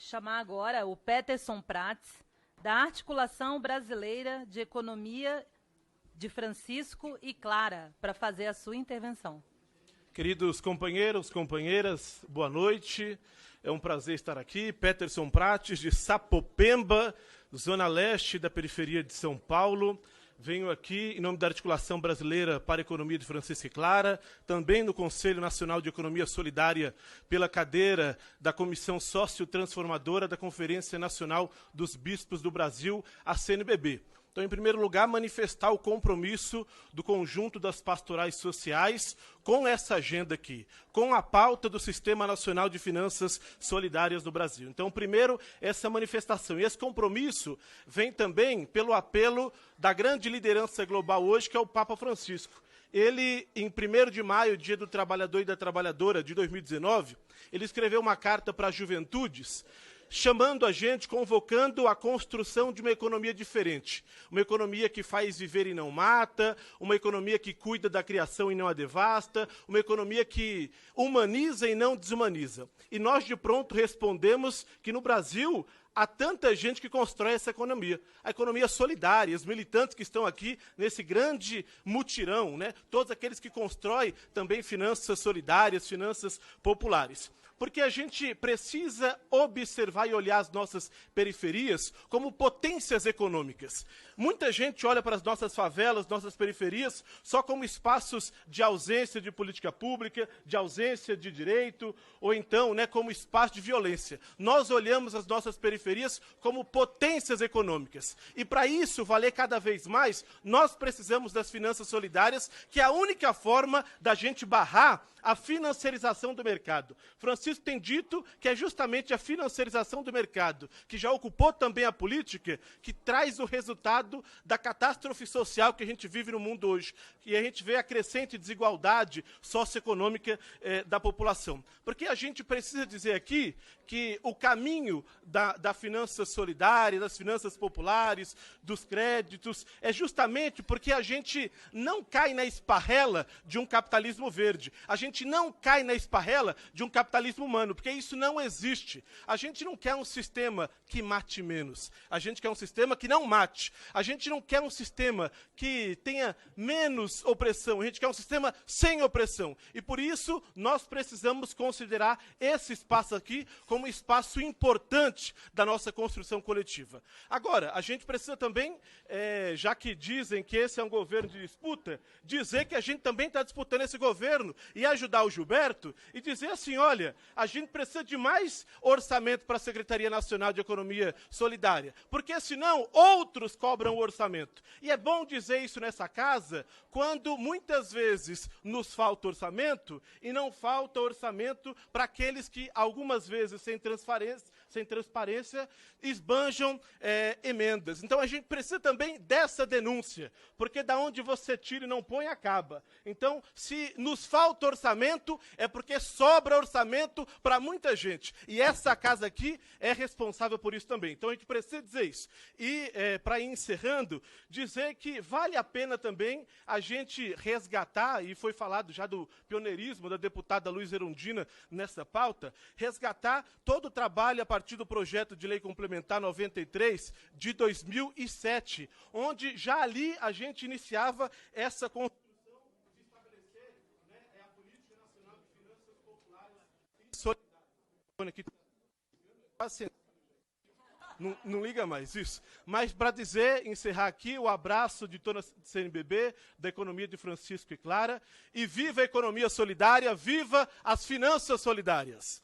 chamar agora o Peterson Prats, da Articulação Brasileira de Economia de Francisco e Clara, para fazer a sua intervenção. Queridos companheiros, companheiras, boa noite. É um prazer estar aqui. Peterson Prats, de Sapopemba, zona leste da periferia de São Paulo. Venho aqui em nome da Articulação Brasileira para a Economia de Francisco e Clara, também no Conselho Nacional de Economia Solidária, pela cadeira da Comissão Sócio-Transformadora da Conferência Nacional dos Bispos do Brasil, a CNBB. Então, em primeiro lugar, manifestar o compromisso do conjunto das pastorais sociais com essa agenda aqui, com a pauta do Sistema Nacional de Finanças Solidárias do Brasil. Então, primeiro, essa manifestação. E esse compromisso vem também pelo apelo da grande liderança global hoje, que é o Papa Francisco. Ele, em 1º de maio, Dia do Trabalhador e da Trabalhadora de 2019, ele escreveu uma carta para as juventudes, chamando a gente, convocando a construção de uma economia diferente. Uma economia que faz viver e não mata, uma economia que cuida da criação e não a devasta, uma economia que humaniza e não desumaniza. E nós, de pronto, respondemos que no Brasil há tanta gente que constrói essa economia. A economia solidária, os militantes que estão aqui nesse grande mutirão, né? Todos aqueles que constroem também finanças solidárias, finanças populares. Porque a gente precisa observar e olhar as nossas periferias como potências econômicas. Muita gente olha para as nossas favelas, nossas periferias, só como espaços de ausência de política pública, de ausência de direito, ou então, né, como espaço de violência. Nós olhamos as nossas periferias como potências econômicas. E para isso valer cada vez mais, nós precisamos das finanças solidárias, que é a única forma da gente barrar a financiarização do mercado. Francisco tem dito que é justamente a financiarização do mercado, que já ocupou também a política, que traz o resultado da catástrofe social que a gente vive no mundo hoje. E a gente vê a crescente desigualdade socioeconômica da população. Porque a gente precisa dizer aqui que o caminho da finança solidária, das finanças populares, dos créditos, é justamente porque a gente não cai na esparrela de um capitalismo verde. A gente não cai na esparrela de um capitalismo humano, porque isso não existe. A gente não quer um sistema que mate menos. A gente quer um sistema que não mate. A gente não quer um sistema que tenha menos opressão. A gente quer um sistema sem opressão. E por isso nós precisamos considerar esse espaço aqui como um espaço importante da nossa construção coletiva. Agora, a gente precisa também, já que dizem que esse é um governo de disputa, dizer que a gente também está disputando esse governo e ajudar o Gilberto e dizer assim, olha, a gente precisa de mais orçamento para a Secretaria Nacional de Economia Solidária, porque senão outros cobram o orçamento. E é bom dizer isso nessa casa, quando muitas vezes nos falta orçamento e não falta orçamento para aqueles que algumas vezes sem transparência esbanjam emendas. Então a gente precisa também dessa denúncia, porque da onde você tira e não põe, acaba. Então, se nos falta orçamento, é porque sobra orçamento para muita gente. E essa casa aqui é responsável por isso também. Então a gente precisa dizer isso. E, para ir encerrando, dizer que vale a pena também a gente resgatar, e foi falado já do pioneirismo da deputada Luiza Erundina nessa pauta, resgatar todo o trabalho a partir do projeto de lei complementar 93 de 2007, onde já ali a gente iniciava essa construção de estabelecer, né, a Política Nacional de Finanças Populares e Solidárias. Não liga mais, isso. Mas para dizer, encerrar aqui, o abraço de toda a CNBB, da economia de Francisco e Clara, e viva a economia solidária, viva as finanças solidárias!